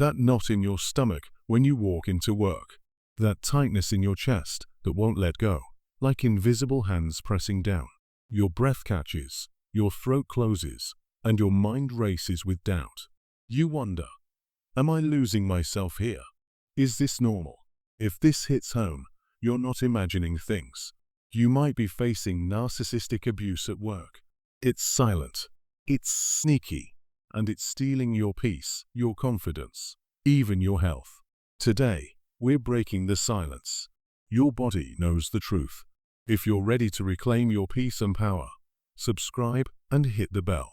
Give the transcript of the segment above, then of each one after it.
That knot in your stomach when you walk into work. That tightness in your chest that won't let go, like invisible hands pressing down. Your breath catches, your throat closes, and your mind races with doubt. You wonder, am I losing myself here? Is this normal? If this hits home, you're not imagining things. You might be facing narcissistic abuse at work. It's silent, it's sneaky, and it's stealing your peace, your confidence, even your health. Today, we're breaking the silence. Your body knows the truth. If you're ready to reclaim your peace and power, subscribe and hit the bell.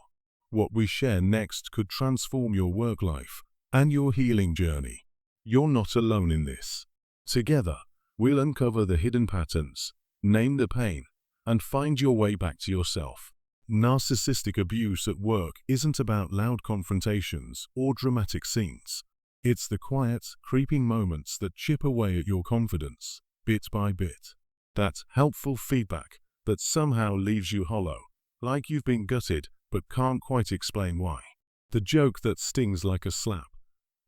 What we share next could transform your work life and your healing journey. You're not alone in this. Together, we'll uncover the hidden patterns, name the pain, and find your way back to yourself. Narcissistic abuse at work isn't about loud confrontations or dramatic scenes. It's the quiet, creeping moments that chip away at your confidence, bit by bit. That helpful feedback that somehow leaves you hollow, like you've been gutted but can't quite explain why. The joke that stings like a slap,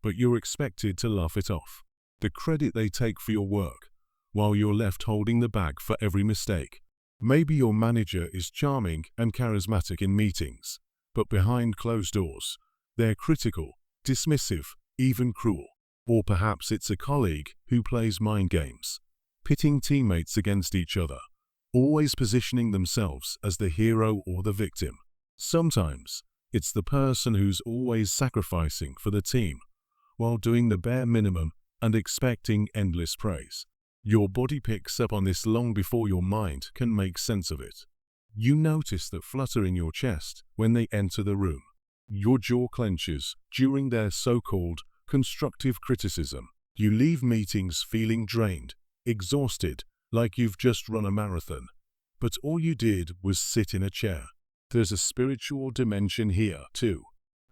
but you're expected to laugh it off. The credit they take for your work, while you're left holding the bag for every mistake. Maybe your manager is charming and charismatic in meetings, but behind closed doors, they're critical, dismissive, even cruel. Or perhaps it's a colleague who plays mind games, pitting teammates against each other, always positioning themselves as the hero or the victim. Sometimes, it's the person who's always sacrificing for the team, while doing the bare minimum and expecting endless praise. Your body picks up on this long before your mind can make sense of it. You notice that flutter in your chest when they enter the room. Your jaw clenches during their so-called constructive criticism. You leave meetings feeling drained, exhausted, like you've just run a marathon. But all you did was sit in a chair. There's a spiritual dimension here, too.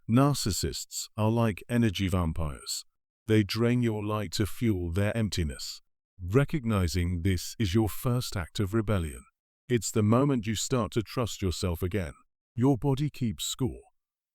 Narcissists are like energy vampires. They drain your light to fuel their emptiness. Recognizing this is your first act of rebellion. It's the moment you start to trust yourself again. Your body keeps score,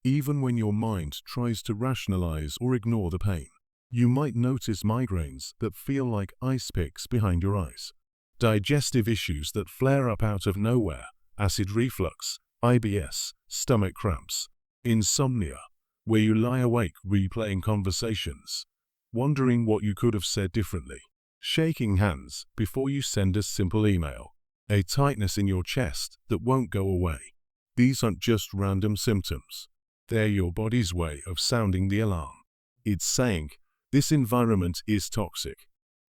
even when your mind tries to rationalize or ignore the pain. You might notice migraines that feel like ice picks behind your eyes, digestive issues that flare up out of nowhere, acid reflux, IBS, stomach cramps, insomnia, where you lie awake replaying conversations, wondering what you could have said differently, shaking hands before you send a simple email, a tightness in your chest that won't go away. These aren't just random symptoms. They're your body's way of sounding the alarm. It's saying, this environment is toxic.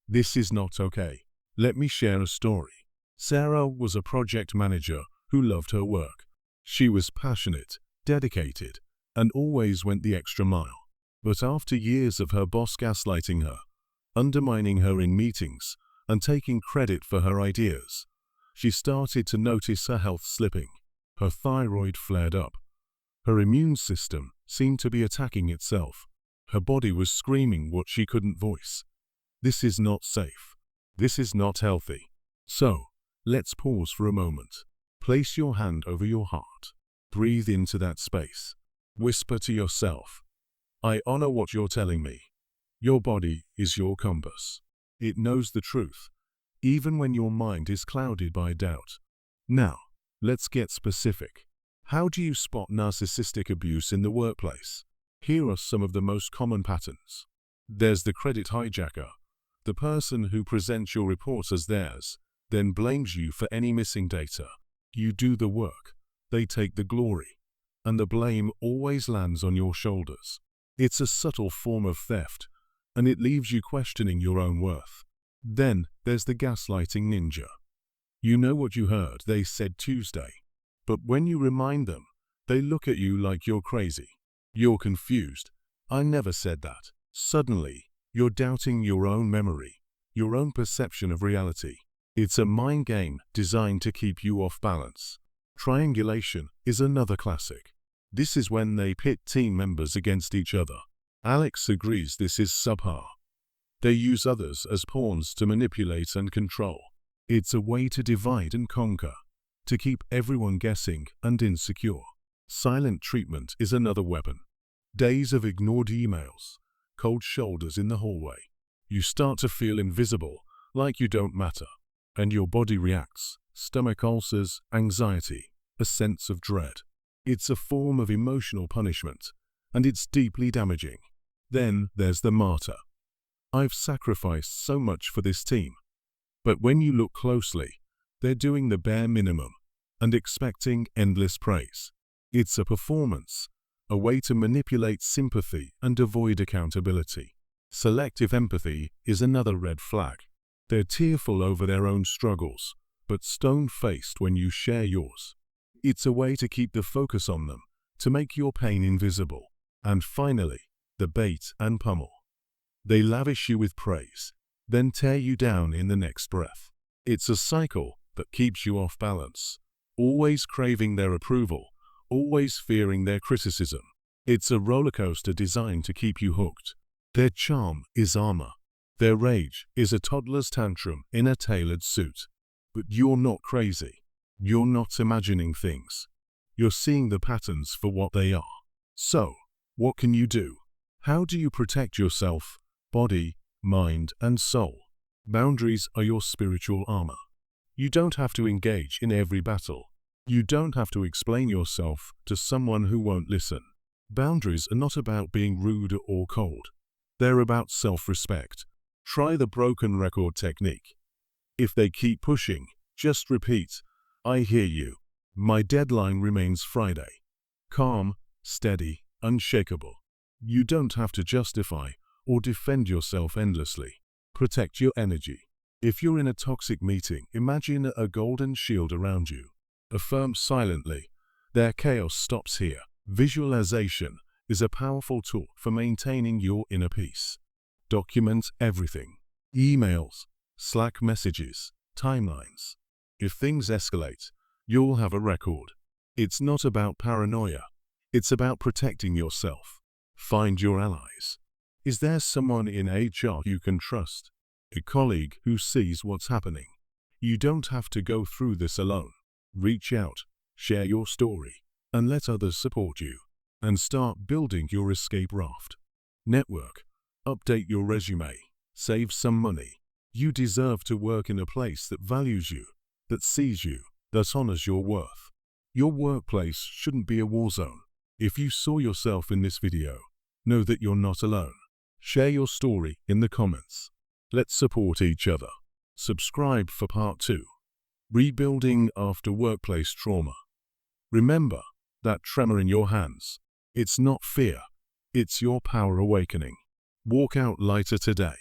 This is not okay. Let me share a story. Sarah was a project manager who loved her work. She was passionate, dedicated, and always went the extra mile. But after years of her boss gaslighting her, undermining her in meetings, and taking credit for her ideas, she started to notice her health slipping. Her thyroid flared up. Her immune system seemed to be attacking itself. Her body was screaming what she couldn't voice. This is not safe. This is not healthy. So, let's pause for a moment. Place your hand over your heart. Breathe into that space. Whisper to yourself, I honor what you're telling me. Your body is your compass. It knows the truth, even when your mind is clouded by doubt. Now, let's get specific. How do you spot narcissistic abuse in the workplace? Here are some of the most common patterns. There's the credit hijacker, the person who presents your reports as theirs, then blames you for any missing data. You do the work, they take the glory, and the blame always lands on your shoulders. It's a subtle form of theft, and it leaves you questioning your own worth. Then there's the gaslighting ninja. You know what you heard they said Tuesday, but when you remind them, they look at you like you're crazy. You're confused. I never said that. Suddenly, you're doubting your own memory, your own perception of reality. It's a mind game designed to keep you off balance. Triangulation is another classic. This is when they pit team members against each other. Alex agrees this is subpar. They use others as pawns to manipulate and control. It's a way to divide and conquer, to keep everyone guessing and insecure. Silent treatment is another weapon. Days of ignored emails, cold shoulders in the hallway. You start to feel invisible, like you don't matter. And your body reacts. Stomach ulcers, anxiety, a sense of dread. It's a form of emotional punishment, and it's deeply damaging. Then there's the martyr. I've sacrificed so much for this team. But when you look closely, they're doing the bare minimum and expecting endless praise. It's a performance, a way to manipulate sympathy and avoid accountability. Selective empathy is another red flag. They're tearful over their own struggles, but stone-faced when you share yours. It's a way to keep the focus on them, to make your pain invisible. And finally, the bait and pummel. They lavish you with praise, then tear you down in the next breath. It's a cycle that keeps you off balance, always craving their approval, always fearing their criticism. It's a roller coaster designed to keep you hooked. Their charm is armor. Their rage is a toddler's tantrum in a tailored suit. But you're not crazy. You're not imagining things. You're seeing the patterns for what they are. So, what can you do? How do you protect yourself, body, mind, and soul? Boundaries are your spiritual armor. You don't have to engage in every battle. You don't have to explain yourself to someone who won't listen. Boundaries are not about being rude or cold. They're about self-respect. Try the broken record technique. If they keep pushing, just repeat, "I hear you. My deadline remains Friday." Calm, steady, unshakable. You don't have to justify or defend yourself endlessly. Protect your energy. If you're in a toxic meeting, imagine a golden shield around you. Affirm silently, "Their chaos stops here." Visualization is a powerful tool for maintaining your inner peace. Document everything. Emails, Slack messages, timelines. If things escalate, you'll have a record. It's not about paranoia. It's about protecting yourself. Find your allies. Is there someone in HR you can trust? A colleague who sees what's happening? You don't have to go through this alone. Reach out, share your story, and let others support you. And start building your escape raft. Network. Update your resume. Save some money. You deserve to work in a place that values you, that sees you, that honors your worth. Your workplace shouldn't be a war zone. If you saw yourself in this video, know that you're not alone. Share your story in the comments. Let's support each other. Subscribe for part 2. Rebuilding after workplace trauma. Remember that tremor in your hands. It's not fear. It's your power awakening. Walk out lighter today.